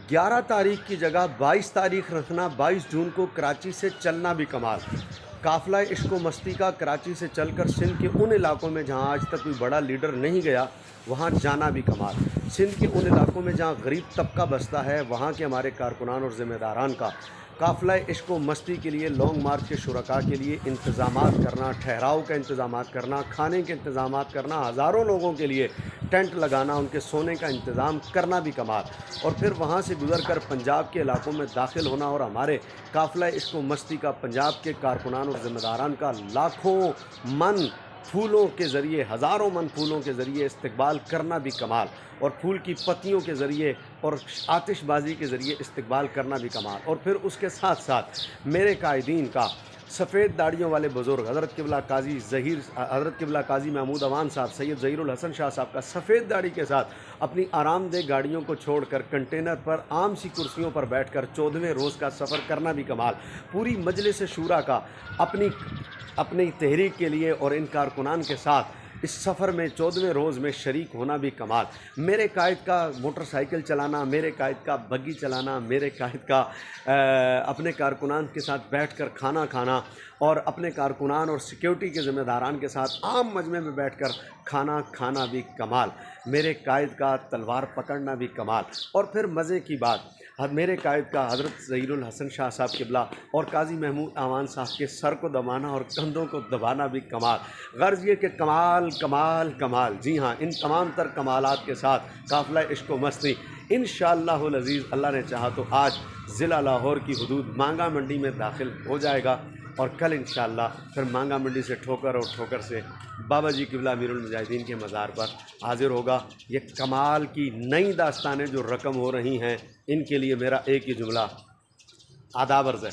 11 तारीख की जगह 22 तारीख रखना, 22 जून को कराची से चलना भी कमाल। काफ़िला इश्क व मस्ती का कराची से चलकर सिंध के उन इलाकों में जहां आज तक कोई बड़ा लीडर नहीं गया वहां जाना भी कमाल। सिंध के उन इलाकों में जहां गरीब तबका बसता है वहां के हमारे कारकुनान और ज़िम्मेदारान का काफ़िला इश्क व मस्ती के लिए लॉन्ग मार्च के शुरका के लिए इंतज़ामात करना, ठहराव का इंतज़ामात करना, खाने के इंतज़ामात करना, हज़ारों लोगों के लिए टेंट लगाना, उनके सोने का इंतज़ाम करना भी कमाल। और फिर वहाँ से गुज़र कर पंजाब के इलाकों में दाखिल होना और हमारे काफ़िला इश्क व मस्ती का पंजाब के कारकुनान और ज़िम्मेदारान का लाखों मन फूलों के ज़रिए, हज़ारों मन फूलों के ज़रिए इस्तकबाल करना भी कमाल। और फूल की पत्तियों के ज़रिए और आतिशबाज़ी के ज़रिए इस्तकबाल करना भी कमाल। और फिर उसके साथ साथ मेरे कायदीन का सफ़ेद दाढ़ियों वाले बुज़ुर्ग हज़रत क़िबला काजी महमूद अवान साहब, सैयद ज़हीरुल हसन शाह साहब का सफ़ेद दाढ़ी के साथ अपनी आरामदेह गाड़ियों को छोड़कर कंटेनर पर आम सी कुर्सियों पर बैठकर 14वें रोज़ का सफ़र करना भी कमाल। पूरी मजलिस शूरा का अपनी तहरीक के लिए और इन कारकुनान के साथ इस सफ़र में 14वें रोज़ में शरीक होना भी कमाल। मेरे कायद का मोटरसाइकिल चलाना, मेरे कायद का बग्गी चलाना, मेरे कायद का अपने कारकुनान के साथ बैठकर खाना खाना और अपने कारकुनान और सिक्योरिटी के ज़िम्मेदारान के साथ आम मजमे में बैठकर खाना खाना भी कमाल। मेरे कायद का तलवार पकड़ना भी कमाल। और फिर मज़े की बात, मेरे कायद का हज़रत ज़हीरुल हसन शाह साहब क़िबला और काजी महमूद अवान साहब के सर को दबाना और कंधों को दबाना भी कमाल। गर्ज़ ये कि कमाल कमाल कमाल। जी हाँ, इन तमाम तर कमालात के साथ काफ़िला इश्क व मस्ती इंशाअल्लाहुल अज़ीज़ अल्लाह ने चाहा तो आज ज़िला लाहौर की हुदूद मांगा मंडी में दाखिल हो जाएगा और कल इंशाअल्लाह फिर मांगा मंडी से ठोकर और ठोकर से बाबा जी क़िबला अमीरुल मुजाहिदीन के मज़ार पर हाज़िर होगा। ये कमाल की नई दास्तानें जो रकम हो रही हैं, इनके लिए मेरा एक ही जुमला आदाब अर्ज़ है।